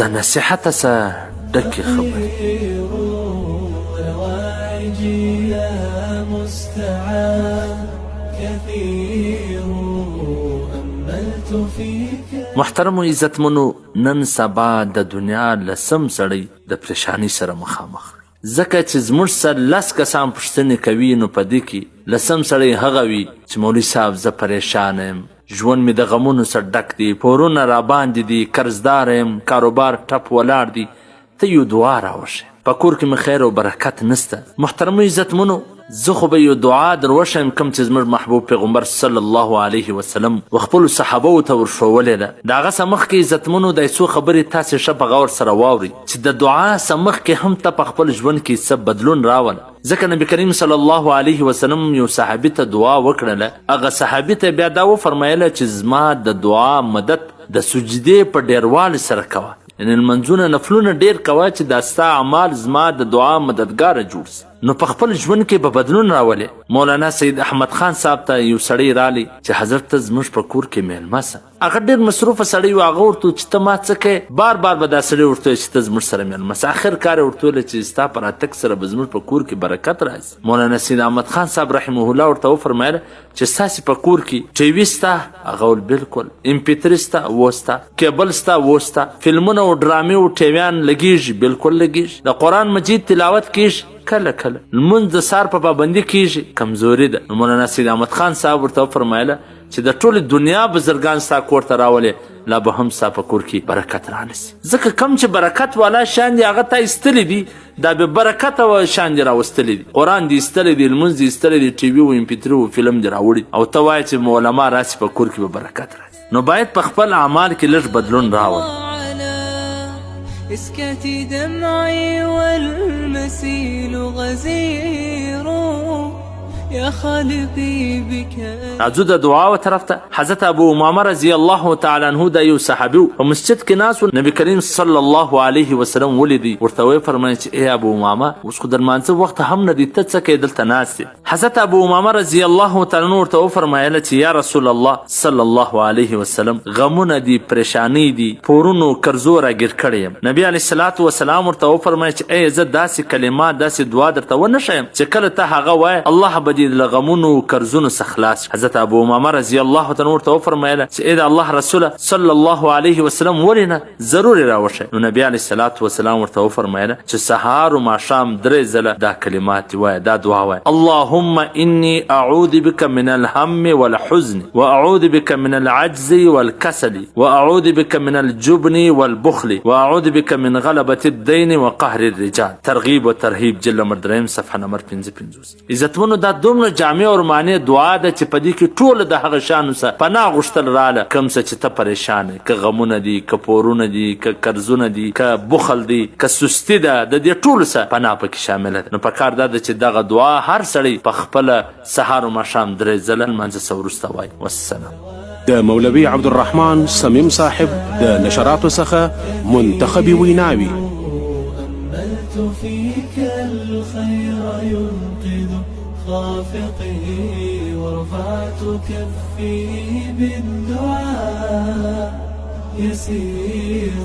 د نصیحت څخه ډکې خبرې. محترمو عزتمنو، نن سبا د دنیا لسم سړی د پریشانی سره مخامخ، ځکه چې زموږ سره 10 کسان پوښتنې کوي، نو په دې کې لسم سړی هغه وي چې مولوي صاحب زه پریشان یم، ژوند مې د غمونو سره ډک دی، پورونه را باندې دي، قرضدار یم، کاروبار ټپ ولاړ دی، ته یو دعا راوښیه، په کور کې مې خیر او برکت نسته. محترمو عزتمنو، زه خو به یو دعا در وښیم کوم چې زموږ محبوب پیغمبر صلی الله علیه وسلم خپلو صحابو ته ورښولې ده. د هغه څه مخکې عزتمنو دا څو خبرې تاسې ښه په غور سره واورئ چې د دعا څه مخکې هم ته په خپل ژوند کې څه بدلون راوله. ځکه نبي کریم صلی الله علیه وسلم یو صحابي ته دعا وکړله، هغه صحابي ته بیا دا وفرمایله چې زما د دعا مدد د سجدې په ډیروالي سره کوه، یعنې لمنځونه نفلونه ډیر کوه چې دا ستا اعمال زما د دعا مددګاره جوړ سي. نو په خپل ژوند کې به بدلون راولي. مولانا سید احمد خان صاحب ته یو سړی رالی چې حضرت ته زموږ په کور کې میلمه سه، هغه ډېر مصروفه سړی و، هغه ورته چې ته ما څه کوې، بار بار به دا سړی ورته چې ته زموږ سره میلمه سه. آخر کار یې ورته ویله چې ستا په راتګ سره به زموږ په کور کې برکت راځي. مولانا سید احمد خان صاحب رحمه الله ورته وفرمایله چې ستاسې په کور کې ټي وي سته؟ هغه ویل بالکل. MP3 سته؟ وسته. کیبل سته؟ وسته. فلمونه او ډرامې او ټیویان لګېږي؟ بالکل لګېږي. د قرآن مجید تلاوت کېږي؟ کله کله. لمونځ د سهار په پابندي کېږي؟ کمزوري ده. مولانا سید احمد خان صاحب ورته وفرمایله چې د ټولې دنیا بزرګان ستا کور ته راولې، لا به هم ستا په کور کې برکت رانسي. ځکه کم چې برکت والا شیان دي هغه تا ایستلی دي، دا بې برکته شیان دي راوستلی دي. قرآن دي ایستلی دی، لمونځ دي ایستلی دی، TV او MP3 او فلم دي راوړي، او ته وایې چې علما راسي په کور کې به برکت راسي. نو باید په خپل اعمال کې لږ بدلون راولي. اسكتي دمعي والمسيل غزير يا خالقي بك. راځو د دعا طرف ته. حضرت ابو امامه رضی الله تعالی عنہ د یو صحابي په مسجد کې ناس، نبی کریم صلی الله علیه وسلم ولیدي، ورته وی فرمایي چې ای ابو امامه، اوس خو د لمانځه وخت هم نه دی، ته څه کوې دلته ناست یې؟ حضرت ابو امامه رضی الله تعالی عنہ ورته وفرمایله چې یا رسول الله صلی الله علیه وسلم، غمونه دي، پریشانی دي، پورونو قرضو راګیر کړی یم. نبی علیه الصلاة والسلام ورته وفرمایي چې ای زه داسې کلمات داسې دعا درته ونه ښیم چې کله ته هغه وایې الله به دې له غمونو قرضونو څخه خلاص. حضرت ابو امامه رضی الله تعالی ورته وفرمایله چې ای د الله رسوله صلی الله علیه وسلم ولې نه، ضرور یې راوښیه. نو نبی علیه الصلاة والسلام ورته وفرمایله چې سهار و ماښام 3 ځله دا کلمات وایه، دا دعا وایه: اللهم انی اعوذ بک من الهم والحزن واعوذ بک من العجز والکسل واعوذ بک من الجبن والبخل واعوذ بک من غلبة الدین وقهر الرجال. ترغیب و ترهیب جلد نمبر 2 صفحه نمبر 55. عزتمنو، دا دومره جامع او معنی دعا ده چې په دې کې ټول د هغه شانو څخه پناه غوښتل رااله، کوم څه چې ته پریشان یې، که غمونه دي، که پورونه دي، که قرضونه دي، که بخل دي، که سستی ده، د دې ټولو څخه پناه پکې شامله ده. نو پکار دا ده چې دغه دعا هر سړی په خپله سهار و ماښام 3 ځله لمانځه څخه وروسته وایي. والسلام. د مولوي عبدالرحمن صمیم صاحب د نشراتو څخه منتخبي ویناوي. أملت فيك الخير ينقذ خافقي ورفعت كفي بالدعاء يسير